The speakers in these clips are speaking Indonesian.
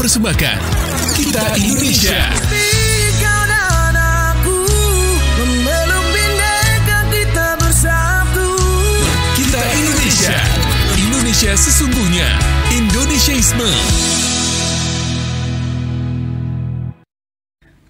mempersembahkan Kita Indonesia. Kita Indonesia. Indonesia sesungguhnya. Indonesiaisme.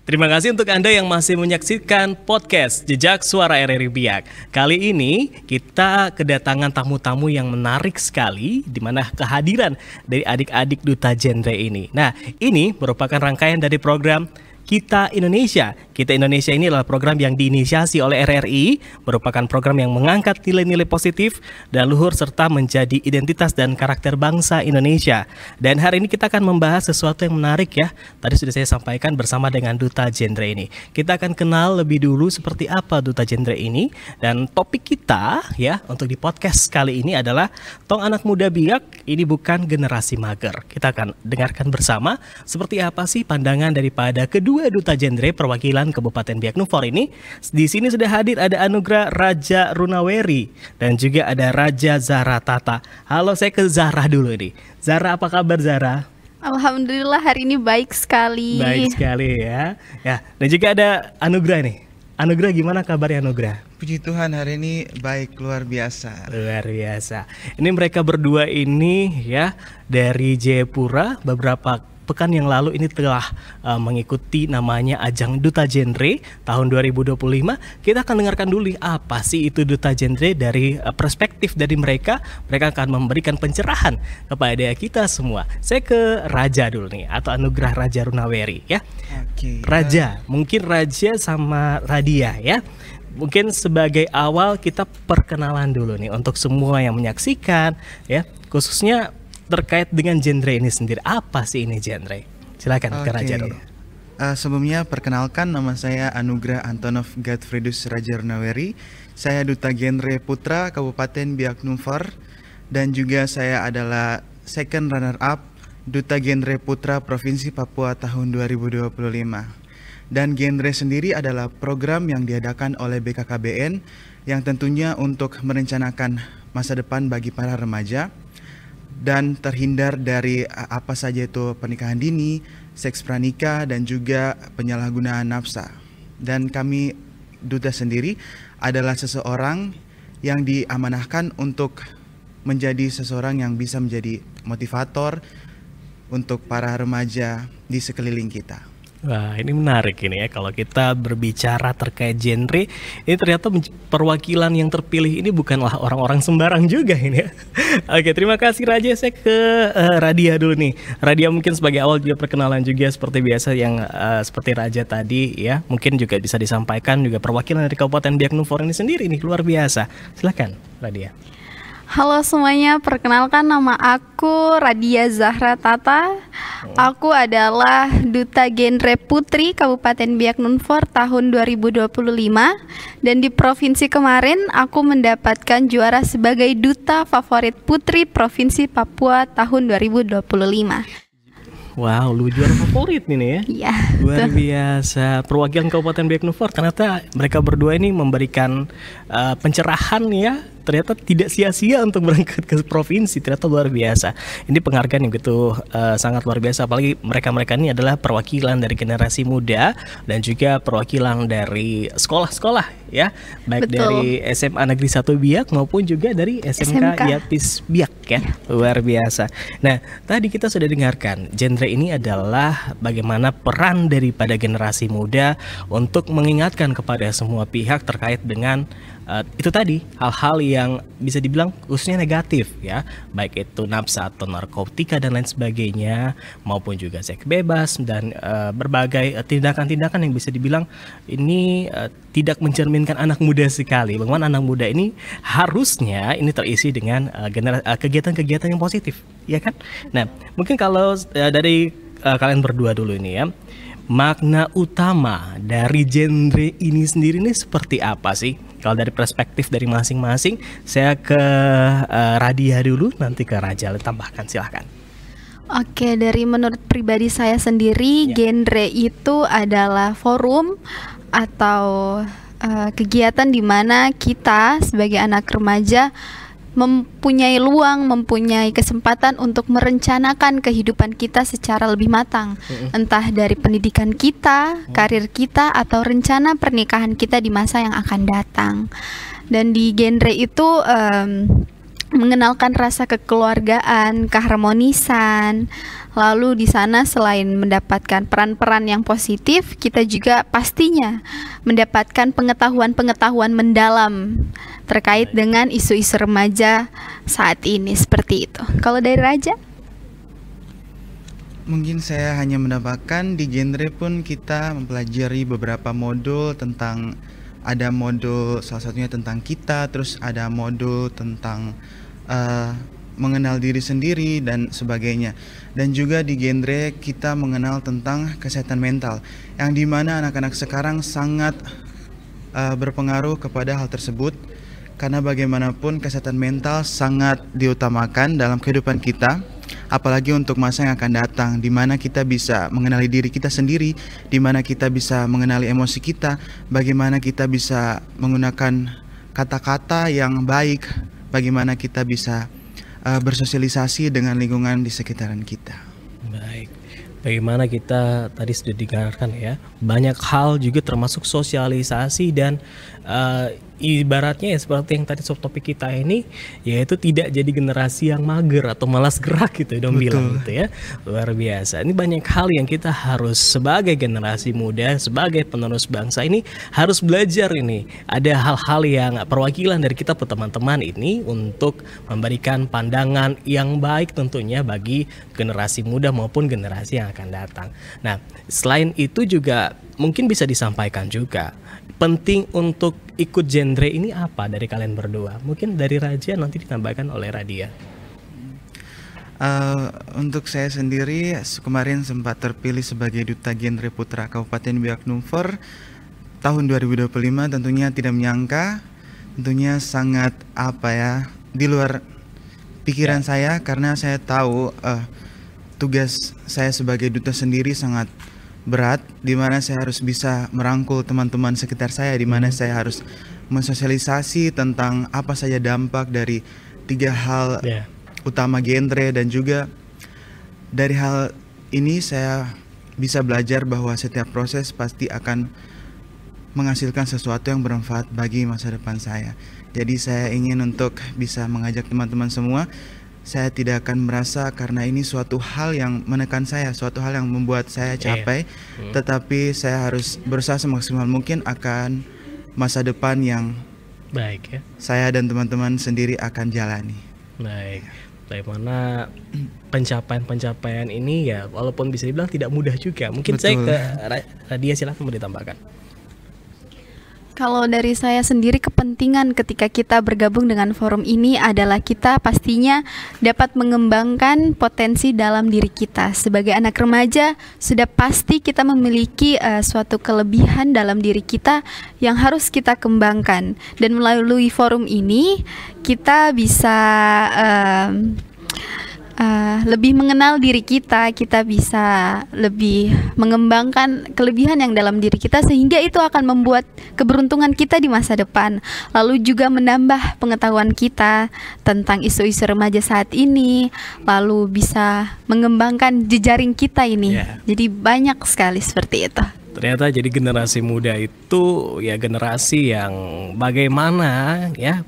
Terima kasih untuk Anda yang masih menyaksikan podcast Jejak Suara RRI Biak. Kali ini kita kedatangan tamu-tamu yang menarik sekali, di mana kehadiran dari adik-adik Duta Genre ini. Nah, ini merupakan rangkaian dari program Kita Indonesia. Kita Indonesia ini adalah program yang diinisiasi oleh RRI, merupakan program yang mengangkat nilai-nilai positif dan luhur serta menjadi identitas dan karakter bangsa Indonesia. Dan hari ini kita akan membahas sesuatu yang menarik ya. Tadi sudah saya sampaikan bersama dengan Duta Genre ini. Kita akan kenal lebih dulu seperti apa Duta Genre ini, dan topik kita ya untuk di podcast kali ini adalah Tong Anak Muda Biak ini bukan generasi mager. Kita akan dengarkan bersama seperti apa sih pandangan daripada kedua Duta Genre perwakilan Kabupaten Biak Numfor ini. Di sini sudah hadir ada Anugrah Raja Runaweri dan juga ada Raja Zahra Tata. Halo, saya ke Zahra dulu nih. Zahra, apa kabar Zahra? Alhamdulillah hari ini baik sekali. Baik sekali ya. Ya, dan juga ada Anugrah nih. Anugrah, gimana kabarnya Anugrah? Puji Tuhan hari ini baik, luar biasa. Luar biasa. Ini mereka berdua ini ya dari Jayapura. Beberapa pekan yang lalu ini telah mengikuti namanya Ajang Duta Genre tahun 2025. Kita akan dengarkan dulu apa sih itu Duta Genre dari perspektif dari mereka. Mereka akan memberikan pencerahan kepada kita semua. Saya ke Raja dulu nih, atau Anugrah Raja Runaweri ya. Oke. Raja, mungkin Raja sama Radia ya. Mungkin sebagai awal kita perkenalan dulu nih untuk semua yang menyaksikan ya, khususnya terkait dengan genre ini sendiri. Apa sih ini genre? Silakan ke Raja dulu. Sebelumnya perkenalkan, nama saya Anugrah Antonov Godfriedus Raja Runaweri. Saya Duta Genre Putra Kabupaten Biak Numfor, dan juga saya adalah second runner up Duta Genre Putra Provinsi Papua tahun 2025. Dan genre sendiri adalah program yang diadakan oleh BKKBN yang tentunya untuk merencanakan masa depan bagi para remaja dan terhindar dari apa saja itu pernikahan dini, seks pranikah, dan juga penyalahgunaan nafsa. Dan kami Duta sendiri adalah seseorang yang diamanahkan untuk menjadi seseorang yang bisa menjadi motivator untuk para remaja di sekeliling kita. Wah, ini menarik ini ya, kalau kita berbicara terkait genre, ini ternyata perwakilan yang terpilih ini bukanlah orang-orang sembarang juga ini ya. Oke, terima kasih Raja. Saya ke Radia dulu nih. Radia, mungkin sebagai awal juga perkenalan juga seperti biasa yang seperti Raja tadi ya, mungkin juga bisa disampaikan juga perwakilan dari Kabupaten Biak Numfor ini sendiri nih, luar biasa. Silakan Radia. Halo semuanya, perkenalkan nama aku Radia Zahra Tata. Aku adalah Duta Genre Putri Kabupaten Biak Numfor tahun 2025. Dan di provinsi kemarin aku mendapatkan juara sebagai Duta Favorit Putri Provinsi Papua tahun 2025. Wow, lu juara favorit nih ya? Iya. Luar biasa. Perwakilan Kabupaten Biak Numfor, ternyata mereka berdua ini memberikan pencerahan ya. Ternyata tidak sia-sia untuk berangkat ke provinsi. Ternyata luar biasa. Ini penghargaan yang begitu sangat luar biasa. Apalagi mereka-mereka ini adalah perwakilan dari generasi muda dan juga perwakilan dari sekolah-sekolah ya, baik Betul. dari SMA Negeri 1 Biak maupun juga dari SMK Yapis Biak ya. Luar biasa. Nah, tadi kita sudah dengarkan genre ini adalah bagaimana peran daripada generasi muda untuk mengingatkan kepada semua pihak terkait dengan itu tadi, hal-hal yang bisa dibilang khususnya negatif ya, baik itu nafsa atau narkotika dan lain sebagainya, maupun juga seks bebas dan berbagai tindakan-tindakan yang bisa dibilang ini tidak mencerminkan anak muda sekali. Bagaimana anak muda ini harusnya ini terisi dengan kegiatan-kegiatan yang positif, ya kan? Nah, mungkin kalau dari kalian berdua dulu ini ya, makna utama dari genre ini sendiri ini seperti apa sih? Kalau dari perspektif dari masing-masing, saya ke Radia dulu, nanti ke Raja. Tambahkan, silahkan. Oke, dari menurut pribadi saya sendiri, genre itu adalah forum atau kegiatan di mana kita sebagai anak remaja mempunyai luang, mempunyai kesempatan untuk merencanakan kehidupan kita secara lebih matang, entah dari pendidikan kita, karir kita, atau rencana pernikahan kita di masa yang akan datang. Dan di genre itu mengenalkan rasa kekeluargaan, keharmonisan. Lalu di sana selain mendapatkan peran-peran yang positif, kita juga pastinya mendapatkan pengetahuan-pengetahuan mendalam terkait dengan isu-isu remaja saat ini, seperti itu. Kalau dari Raja? Mungkin saya hanya mendapatkan di genre pun kita mempelajari beberapa modul tentang, ada modul salah satunya tentang kita, terus ada modul tentang mengenal diri sendiri dan sebagainya. Dan juga di genre kita mengenal tentang kesehatan mental, yang dimana anak-anak sekarang sangat berpengaruh kepada hal tersebut, karena bagaimanapun kesehatan mental sangat diutamakan dalam kehidupan kita, apalagi untuk masa yang akan datang, di mana kita bisa mengenali diri kita sendiri, di mana kita bisa mengenali emosi kita, bagaimana kita bisa menggunakan kata-kata yang baik, bagaimana kita bisa bersosialisasi dengan lingkungan di sekitaran kita. Baik, bagaimana kita tadi sudah dengarkan ya, banyak hal juga termasuk sosialisasi dan ibaratnya ya seperti yang tadi subtopik kita ini, yaitu tidak jadi generasi yang mager atau malas gerak gitu dong. Betul. Bilang gitu ya. Luar biasa. Ini banyak hal yang kita harus sebagai generasi muda, sebagai penerus bangsa ini harus belajar ini. Ada hal-hal yang perwakilan dari kita teman-teman ini untuk memberikan pandangan yang baik tentunya bagi generasi muda maupun generasi yang akan datang. Nah, selain itu juga mungkin bisa disampaikan juga penting untuk ikut genre ini apa dari kalian berdua? Mungkin dari Raja, nanti ditambahkan oleh Radia. Untuk saya sendiri kemarin sempat terpilih sebagai Duta Genre Putra Kabupaten Biak Numfor tahun 2025. Tentunya tidak menyangka, tentunya sangat di luar pikiran saya, karena saya tahu tugas saya sebagai duta sendiri sangat berat, di mana saya harus bisa merangkul teman-teman sekitar saya, di mana saya harus mensosialisasi tentang apa saja dampak dari 3 hal utama genre, dan juga dari hal ini saya bisa belajar bahwa setiap proses pasti akan menghasilkan sesuatu yang bermanfaat bagi masa depan saya. Jadi saya ingin untuk bisa mengajak teman-teman semua. Saya tidak akan merasa karena ini suatu hal yang menekan saya, suatu hal yang membuat saya capek, tetapi saya harus berusaha semaksimal mungkin akan masa depan yang baik ya. Saya dan teman-teman sendiri akan jalani. Baik. Bagaimana pencapaian-pencapaian ini ya, walaupun bisa dibilang tidak mudah juga. Mungkin saya ke Radia, silakan mau ditambahkan. Kalau dari saya sendiri, kepentingan ketika kita bergabung dengan forum ini adalah kita pastinya dapat mengembangkan potensi dalam diri kita. Sebagai anak remaja, sudah pasti kita memiliki suatu kelebihan dalam diri kita yang harus kita kembangkan. Dan melalui forum ini, kita bisa lebih mengenal diri kita bisa lebih mengembangkan kelebihan yang dalam diri kita, sehingga itu akan membuat keberuntungan kita di masa depan. Lalu juga menambah pengetahuan kita tentang isu-isu remaja saat ini, lalu bisa mengembangkan jejaring kita ini. Jadi banyak sekali seperti itu. Ternyata jadi generasi muda itu ya generasi yang bagaimana ya,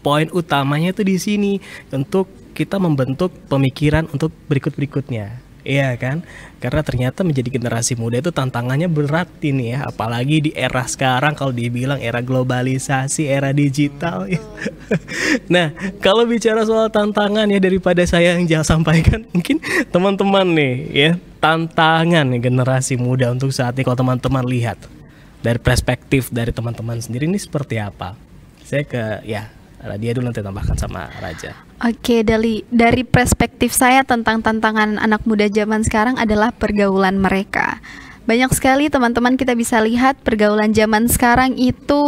poin utamanya itu di sini untuk kita membentuk pemikiran untuk berikut-berikutnya, iya kan? Karena ternyata menjadi generasi muda itu tantangannya berat ini ya, apalagi di era sekarang kalau dibilang era globalisasi, era digital. Nah, kalau bicara soal tantangan ya, daripada saya yang sampaikan, mungkin teman-teman nih ya, tantangan nih generasi muda untuk saat ini, kalau teman-teman lihat dari perspektif dari teman-teman sendiri ini seperti apa? Saya ke Radia dulu, nanti tambahkan sama Raja. Oke, dari perspektif saya tentang tantangan anak muda zaman sekarang adalah pergaulan mereka. Banyak sekali teman-teman kita bisa lihat pergaulan zaman sekarang itu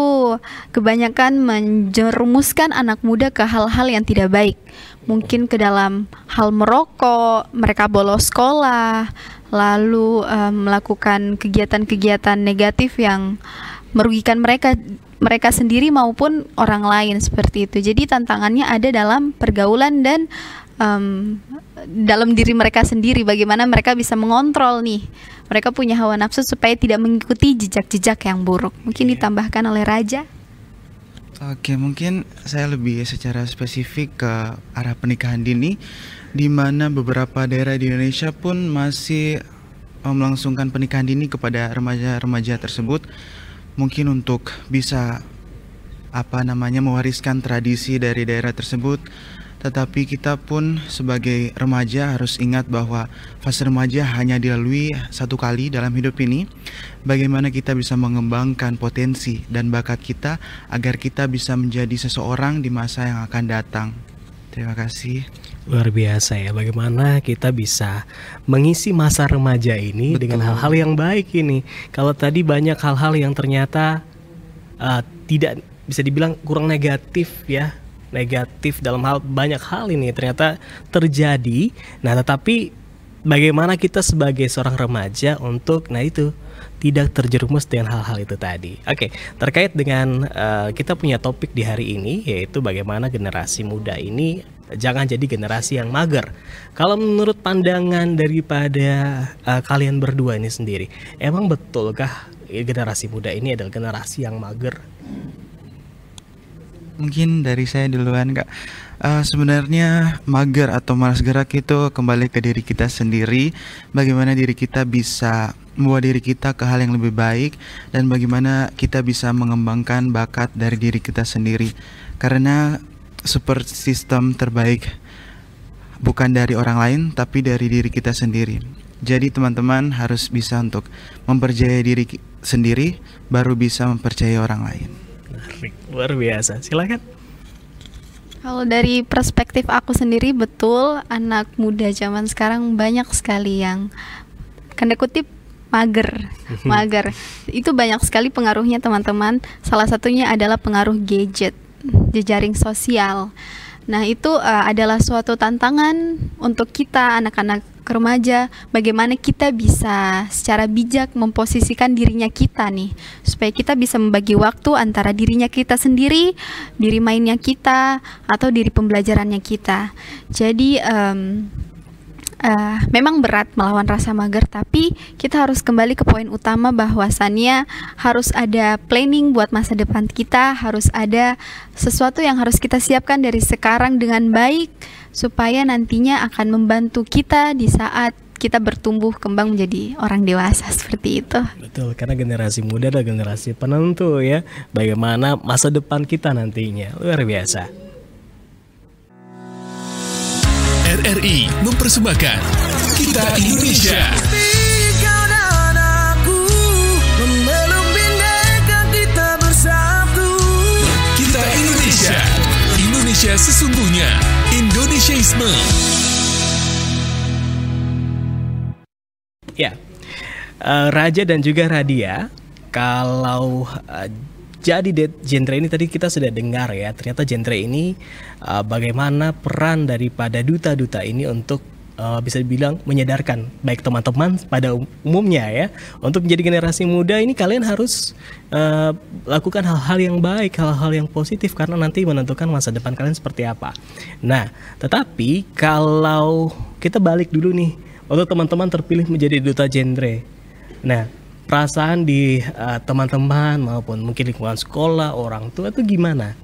kebanyakan menjerumuskan anak muda ke hal-hal yang tidak baik. Mungkin ke dalam hal merokok, mereka bolos sekolah, lalu melakukan kegiatan-kegiatan negatif yang merugikan mereka mereka sendiri maupun orang lain seperti itu. Jadi tantangannya ada dalam pergaulan dan dalam diri mereka sendiri, bagaimana mereka bisa mengontrol nih, mereka punya hawa nafsu supaya tidak mengikuti jejak-jejak yang buruk. Mungkin ditambahkan oleh Raja. Oke, mungkin saya lebih secara spesifik ke arah pernikahan dini, di mana beberapa daerah di Indonesia pun masih melangsungkan pernikahan dini kepada remaja-remaja tersebut, mungkin untuk bisa mewariskan tradisi dari daerah tersebut. Tetapi kita pun sebagai remaja harus ingat bahwa fase remaja hanya dilalui satu kali dalam hidup ini. Bagaimana kita bisa mengembangkan potensi dan bakat kita agar kita bisa menjadi seseorang di masa yang akan datang. Terima kasih. Luar biasa ya, bagaimana kita bisa mengisi masa remaja ini dengan hal-hal yang baik ini. Kalau tadi banyak hal-hal yang ternyata tidak bisa dibilang kurang negatif ya. Negatif dalam banyak hal ini ternyata terjadi. Nah, tetapi bagaimana kita sebagai seorang remaja untuk tidak terjerumus dengan hal-hal itu tadi. Oke, terkait dengan kita punya topik di hari ini, yaitu bagaimana generasi muda ini jangan jadi generasi yang mager. Kalau menurut pandangan daripada kalian berdua ini sendiri, emang betulkah generasi muda ini adalah generasi yang mager? Mungkin dari saya duluan, Kak. Sebenarnya mager atau malas gerak itu kembali ke diri kita sendiri. Bagaimana diri kita bisa membawa diri kita ke hal yang lebih baik, dan bagaimana kita bisa mengembangkan bakat dari diri kita sendiri. Karena support system terbaik bukan dari orang lain, tapi dari diri kita sendiri. Jadi teman-teman harus bisa untuk mempercayai diri sendiri, baru bisa mempercayai orang lain. Luar biasa, silakan. Kalau dari perspektif aku sendiri, betul anak muda zaman sekarang banyak sekali yang tanda kutip mager. Itu banyak sekali pengaruhnya teman-teman. Salah satunya adalah pengaruh gadget, jejaring sosial. Nah, itu adalah suatu tantangan untuk kita anak-anak remaja, bagaimana kita bisa secara bijak memposisikan dirinya kita nih, supaya kita bisa membagi waktu antara dirinya kita sendiri, diri mainnya kita, atau diri pembelajarannya kita. Jadi memang berat melawan rasa mager, tapi kita harus kembali ke poin utama bahwasannya harus ada planning buat masa depan kita, harus ada sesuatu yang harus kita siapkan dari sekarang dengan baik, supaya nantinya akan membantu kita di saat kita bertumbuh kembang menjadi orang dewasa seperti itu. Betul, karena generasi muda adalah generasi penentu ya, bagaimana masa depan kita nantinya. Luar biasa. RRI mempersembahkan Kita Indonesia. Kita Indonesia. Indonesia sesungguhnya. Indonesiaisme. Ya, Raja dan juga Radia, kalau jadi genre ini tadi kita sudah dengar ya, ternyata genre ini bagaimana peran daripada duta-duta ini untuk bisa dibilang menyadarkan baik teman-teman pada umumnya ya, untuk menjadi generasi muda ini kalian harus lakukan hal-hal yang baik, hal-hal yang positif, karena nanti menentukan masa depan kalian seperti apa. Nah, tetapi kalau kita balik dulu nih, untuk teman-teman terpilih menjadi duta genre, nah perasaan di teman-teman maupun mungkin lingkungan sekolah, orang tua itu gimana?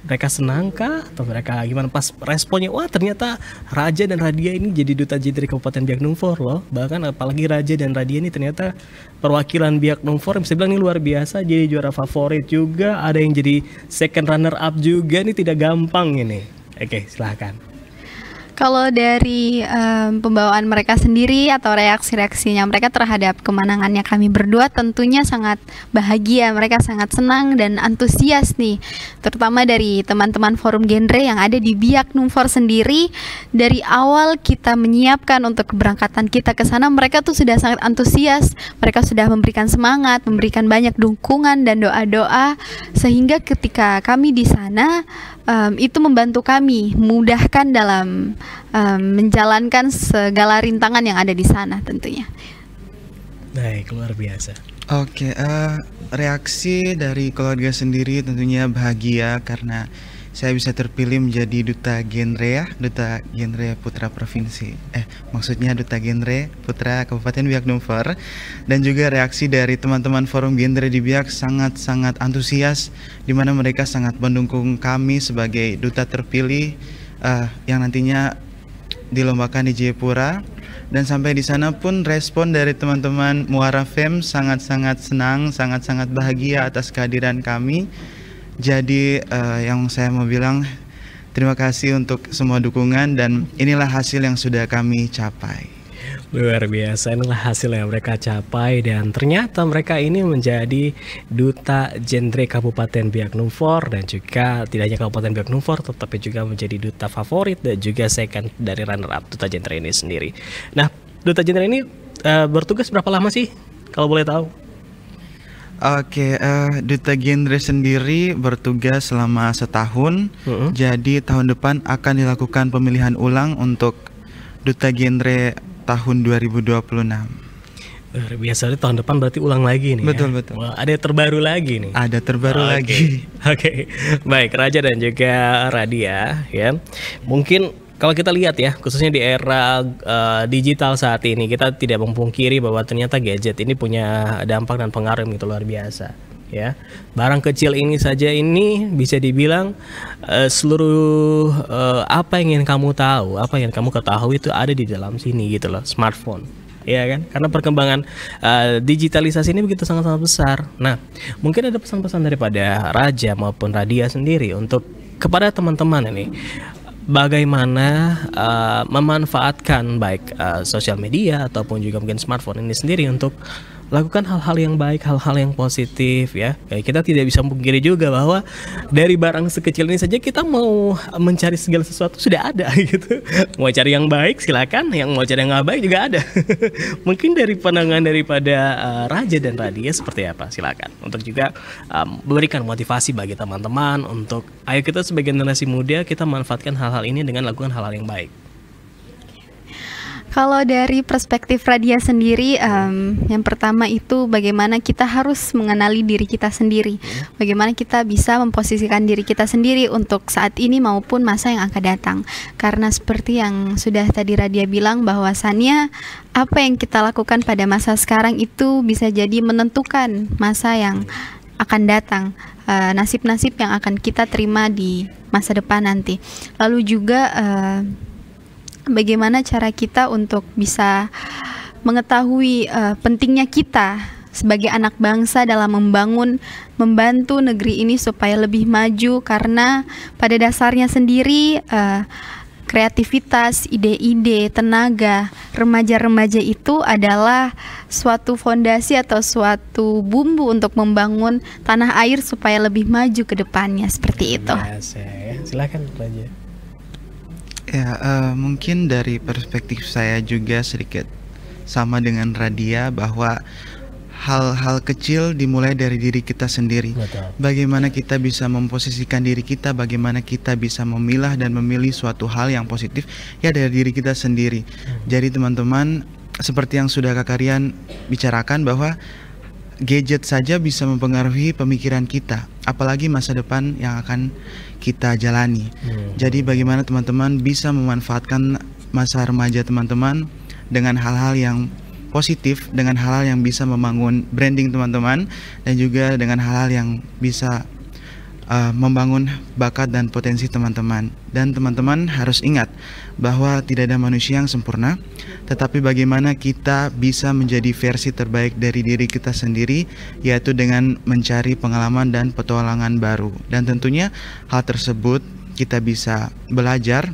Mereka senangkah atau mereka gimana pas responnya? Wah, ternyata Raja dan Radia ini jadi duta genre Kabupaten Biak Numfor loh. Bahkan apalagi Raja dan Radia ini ternyata perwakilan Biak Numfor, bisa bilang ini luar biasa, jadi juara favorit juga, ada yang jadi second runner up juga, ini tidak gampang ini. Oke, silahkan. Kalau dari pembawaan mereka sendiri atau reaksi-reaksinya mereka terhadap kemenangannya kami berdua, tentunya sangat bahagia. Mereka sangat senang dan antusias nih, terutama dari teman-teman forum genre yang ada di Biak Numfor sendiri. Dari awal kita menyiapkan untuk keberangkatan kita ke sana, mereka tuh sudah sangat antusias. Mereka sudah memberikan semangat, memberikan banyak dukungan dan doa-doa, sehingga ketika kami di sana itu membantu kami memudahkan dalam menjalankan segala rintangan yang ada di sana tentunya. Baik, luar biasa. Oke, reaksi dari keluarga sendiri tentunya bahagia karena saya bisa terpilih menjadi duta genre ya, duta genre putra provinsi. Maksudnya duta genre putra Kabupaten Biak Numfor. Dan juga reaksi dari teman-teman forum genre di Biak sangat-sangat antusias, di mana mereka sangat mendukung kami sebagai duta terpilih yang nantinya dilombakan di Jayapura. Dan sampai di sana pun respon dari teman-teman Muara Fem sangat-sangat senang, sangat-sangat bahagia atas kehadiran kami. Jadi yang saya mau bilang terima kasih untuk semua dukungan dan inilah hasil yang sudah kami capai. Luar biasa, inilah hasil yang mereka capai dan ternyata mereka ini menjadi duta genre Kabupaten Biak Numfor dan juga tidak hanya Kabupaten Biak Numfor tetapi juga menjadi duta favorit dan juga second dari runner up duta genre ini sendiri. Nah, duta genre ini bertugas berapa lama sih kalau boleh tahu? Oke, duta genre sendiri bertugas selama setahun. Jadi tahun depan akan dilakukan pemilihan ulang untuk duta genre tahun 2026. Luar biasa, tahun depan berarti ulang lagi nih. Betul, ya? betul. Wah, ada yang terbaru lagi nih. Ada terbaru lagi. Oke. Baik, Raja dan juga Radia ya. Mungkin kalau kita lihat ya, khususnya di era digital saat ini, kita tidak memungkiri bahwa ternyata gadget ini punya dampak dan pengaruh yang begitu luar biasa. Ya, barang kecil ini saja ini bisa dibilang seluruh apa yang ingin kamu tahu, apa yang kamu ketahui itu ada di dalam sini gitu loh, smartphone. Ya kan? Karena perkembangan digitalisasi ini begitu sangat-sangat besar. Nah, mungkin ada pesan-pesan daripada Raja maupun Radia sendiri untuk kepada teman-teman ini. Bagaimana memanfaatkan baik sosial media ataupun juga mungkin smartphone ini sendiri untuk lakukan hal-hal yang baik, hal-hal yang positif ya. Kita tidak bisa memungkiri juga bahwa dari barang sekecil ini saja kita mau mencari segala sesuatu sudah ada gitu. Mau cari yang baik silakan, yang mau cari yang nggak baik juga ada. Mungkin dari pandangan daripada Raja dan Radia seperti apa? Silakan untuk juga memberikan motivasi bagi teman-teman untuk ayo kita sebagai generasi muda kita manfaatkan hal-hal ini dengan lakukan hal-hal yang baik. Kalau dari perspektif Radia sendiri, yang pertama itu bagaimana kita harus mengenali diri kita sendiri, bagaimana kita bisa memposisikan diri kita sendiri untuk saat ini maupun masa yang akan datang. Karena seperti yang sudah tadi Radia bilang bahwasannya apa yang kita lakukan pada masa sekarang itu bisa jadi menentukan masa yang akan datang, nasib-nasib yang akan kita terima di masa depan nanti. Lalu juga bagaimana cara kita untuk bisa mengetahui pentingnya kita sebagai anak bangsa dalam membantu negeri ini supaya lebih maju, karena pada dasarnya sendiri kreativitas, ide-ide, tenaga remaja-remaja itu adalah suatu fondasi atau suatu bumbu untuk membangun tanah air supaya lebih maju ke depannya, seperti itu. Silakan Raja. Ya, mungkin dari perspektif saya juga sedikit sama dengan Radia bahwa hal-hal kecil dimulai dari diri kita sendiri. Betul. Bagaimana kita bisa memposisikan diri kita, bagaimana kita bisa memilah dan memilih suatu hal yang positif ya dari diri kita sendiri. Jadi teman-teman, seperti yang sudah Kak Rian bicarakan bahwa gadget saja bisa mempengaruhi pemikiran kita, apalagi masa depan yang akan kita jalani. Jadi bagaimana teman-teman bisa memanfaatkan masa remaja teman-teman dengan hal-hal yang positif, dengan hal-hal yang bisa membangun branding teman-teman, dan juga dengan hal-hal yang bisa membangun bakat dan potensi teman-teman. Dan teman-teman harus ingat bahwa tidak ada manusia yang sempurna, tetapi bagaimana kita bisa menjadi versi terbaik dari diri kita sendiri, yaitu dengan mencari pengalaman dan petualangan baru. Dan tentunya hal tersebut kita bisa belajar,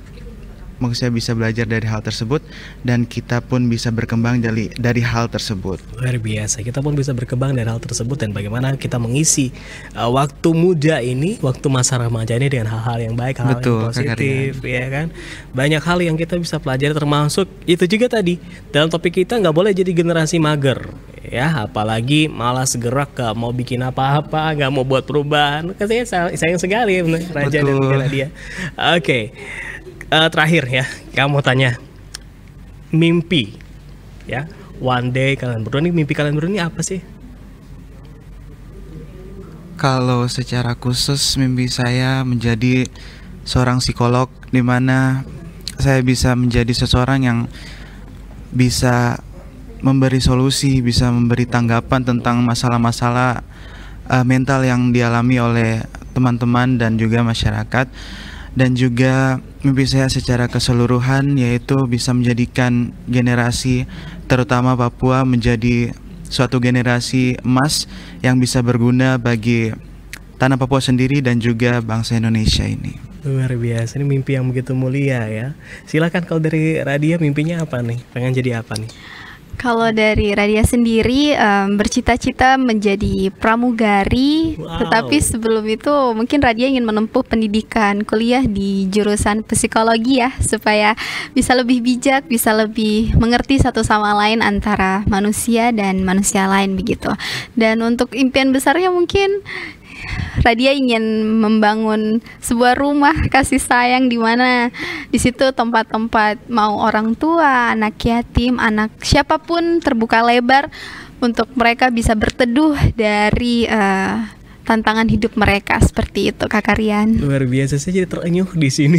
maksudnya bisa belajar dari hal tersebut, dan kita pun bisa berkembang dari hal tersebut. Luar biasa, kita pun bisa berkembang dari hal tersebut, dan bagaimana kita mengisi waktu muda ini, waktu masa remaja ini dengan hal-hal yang baik, hal-hal yang positif, ya kan. Banyak hal yang kita bisa pelajari, termasuk itu juga tadi dalam topik kita nggak boleh jadi generasi mager. Ya, apalagi malas gerak, gak mau bikin apa-apa, gak mau buat perubahan. Saya sayang sekali bener, Raja dan Nadia. Oke. Terakhir ya, kamu tanya mimpi ya, one day kalian berdua nih, mimpi kalian berdua ini apa sih? Kalau secara khusus mimpi saya menjadi seorang psikolog, di mana saya bisa menjadi seseorang yang bisa memberi solusi, bisa memberi tanggapan tentang masalah-masalah mental yang dialami oleh teman-teman dan juga masyarakat. Dan juga mimpi saya secara keseluruhan yaitu bisa menjadikan generasi terutama Papua menjadi suatu generasi emas yang bisa berguna bagi tanah Papua sendiri dan juga bangsa Indonesia ini. Luar biasa, ini mimpi yang begitu mulia ya. Silakan kalau dari Radia mimpinya apa nih? Pengen jadi apa nih? Kalau dari Radia sendiri bercita-cita menjadi pramugari, tetapi sebelum itu mungkin Radia ingin menempuh pendidikan kuliah di jurusan psikologi ya, supaya bisa lebih bijak, bisa lebih mengerti satu sama lain antara manusia dan manusia lain begitu. Dan untuk impian besarnya mungkin Radia ingin membangun sebuah rumah kasih sayang di mana di situ tempat-tempat mau orang tua, anak yatim, anak siapapun terbuka lebar untuk mereka bisa berteduh dari tantangan hidup mereka, seperti itu Kakak Rian. Luar biasa, saya jadi terenyuh di sini.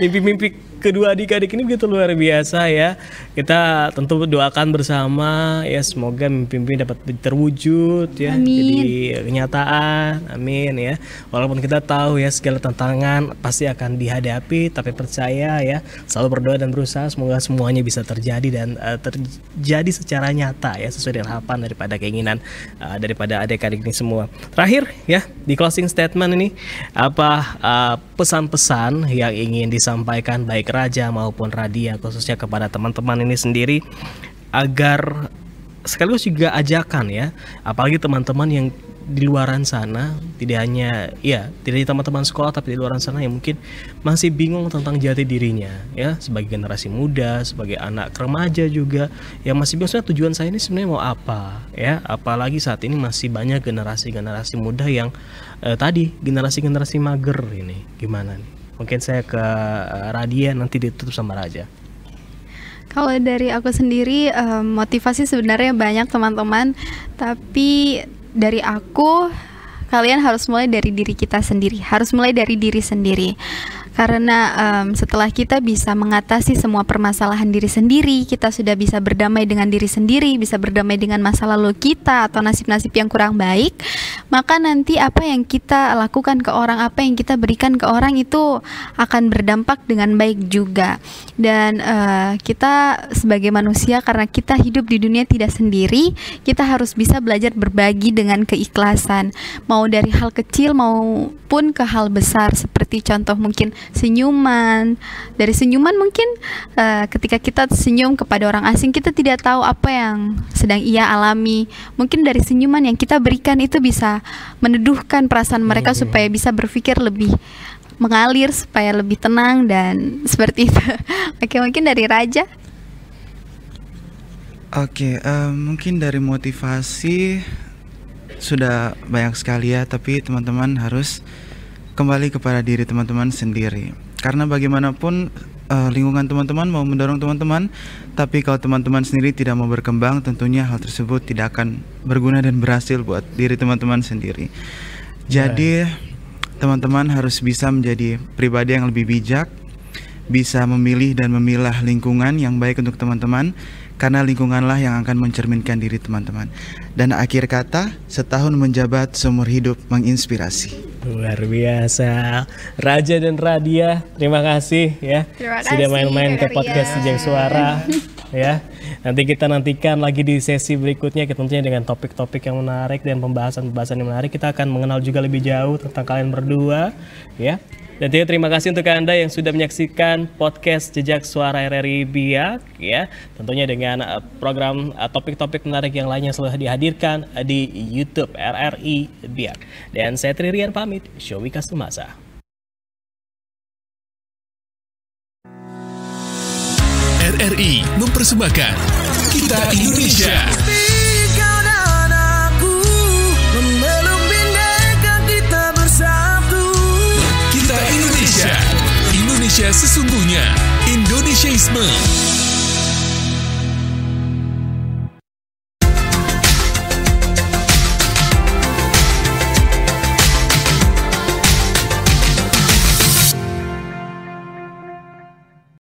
Mimpi-mimpi kedua adik-adik ini begitu luar biasa ya. Kita tentu doakan bersama ya, semoga mimpi-mimpi dapat terwujud ya. Amin. Jadi kenyataan. Amin ya. Walaupun kita tahu ya segala tantangan pasti akan dihadapi, tapi percaya ya, selalu berdoa dan berusaha semoga semuanya bisa terjadi dan terjadi secara nyata ya, sesuai dengan harapan daripada keinginan daripada adik-adik ini semua. Terakhir ya, di closing statement ini apa pesan-pesan yang ingin disampaikan baik Raja maupun Radia khususnya kepada teman-teman ini sendiri, agar sekaligus juga ajakan ya, apalagi teman-teman yang di luaran sana, tidak hanya teman-teman sekolah tapi di luaran sana yang mungkin masih bingung tentang jati dirinya ya, sebagai generasi muda, sebagai anak remaja juga yang masih bingung sebenarnya tujuan saya ini sebenarnya mau apa ya, apalagi saat ini masih banyak generasi muda yang generasi mager ini. Gimana nih? Mungkin saya ke Radia, nanti ditutup sama Raja. Kalau dari aku sendiri motivasi sebenarnya banyak teman-teman, tapi dari aku, kalian harus mulai dari diri kita sendiri, harus mulai dari diri sendiri. Karena setelah kita bisa mengatasi semua permasalahan diri sendiri, kita sudah bisa berdamai dengan diri sendiri, bisa berdamai dengan masa lalu kita atau nasib-nasib yang kurang baik, maka nanti apa yang kita lakukan ke orang, apa yang kita berikan ke orang itu akan berdampak dengan baik juga. Dan kita sebagai manusia, karena kita hidup di dunia tidak sendiri, kita harus bisa belajar berbagi dengan keikhlasan, mau dari hal kecil maupun ke hal besar, seperti contoh mungkin senyuman. Dari senyuman mungkin ketika kita senyum kepada orang asing, kita tidak tahu apa yang sedang ia alami. Mungkin dari senyuman yang kita berikan itu bisa meneduhkan perasaan mereka supaya bisa berpikir lebih mengalir, supaya lebih tenang dan seperti itu. Oke, mungkin dari Raja. Oke, mungkin dari motivasi sudah banyak sekali ya, tapi teman-teman harus kembali kepada diri teman-teman sendiri. Karena bagaimanapun lingkungan teman-teman mau mendorong teman-teman, tapi kalau teman-teman sendiri tidak mau berkembang, tentunya hal tersebut tidak akan berguna dan berhasil buat diri teman-teman sendiri. Jadi teman-teman harus bisa menjadi pribadi yang lebih bijak, bisa memilih dan memilah lingkungan yang baik untuk teman-teman, karena lingkunganlah yang akan mencerminkan diri teman-teman. Dan akhir kata, setahun menjabat seumur hidup menginspirasi. Luar biasa, Raja dan Radia, terima kasih ya. Terima kasih, sudah main-main ke podcast Jejak Suara ya. Nanti kita nantikan lagi di sesi berikutnya, kita tentunya dengan topik-topik yang menarik dan pembahasan-pembahasan yang menarik. Kita akan mengenal juga lebih jauh tentang kalian berdua ya. Dan terima kasih untuk Anda yang sudah menyaksikan podcast Jejak Suara RRI Biak ya. Tentunya dengan program topik-topik menarik yang lainnya selalu dihadirkan di YouTube RRI Biak. Dan saya Tri Rian pamit, Showi Kastumasa. RRI mempersembahkan Kita Indonesia. Indonesia sesungguhnya, Indonesiaisme.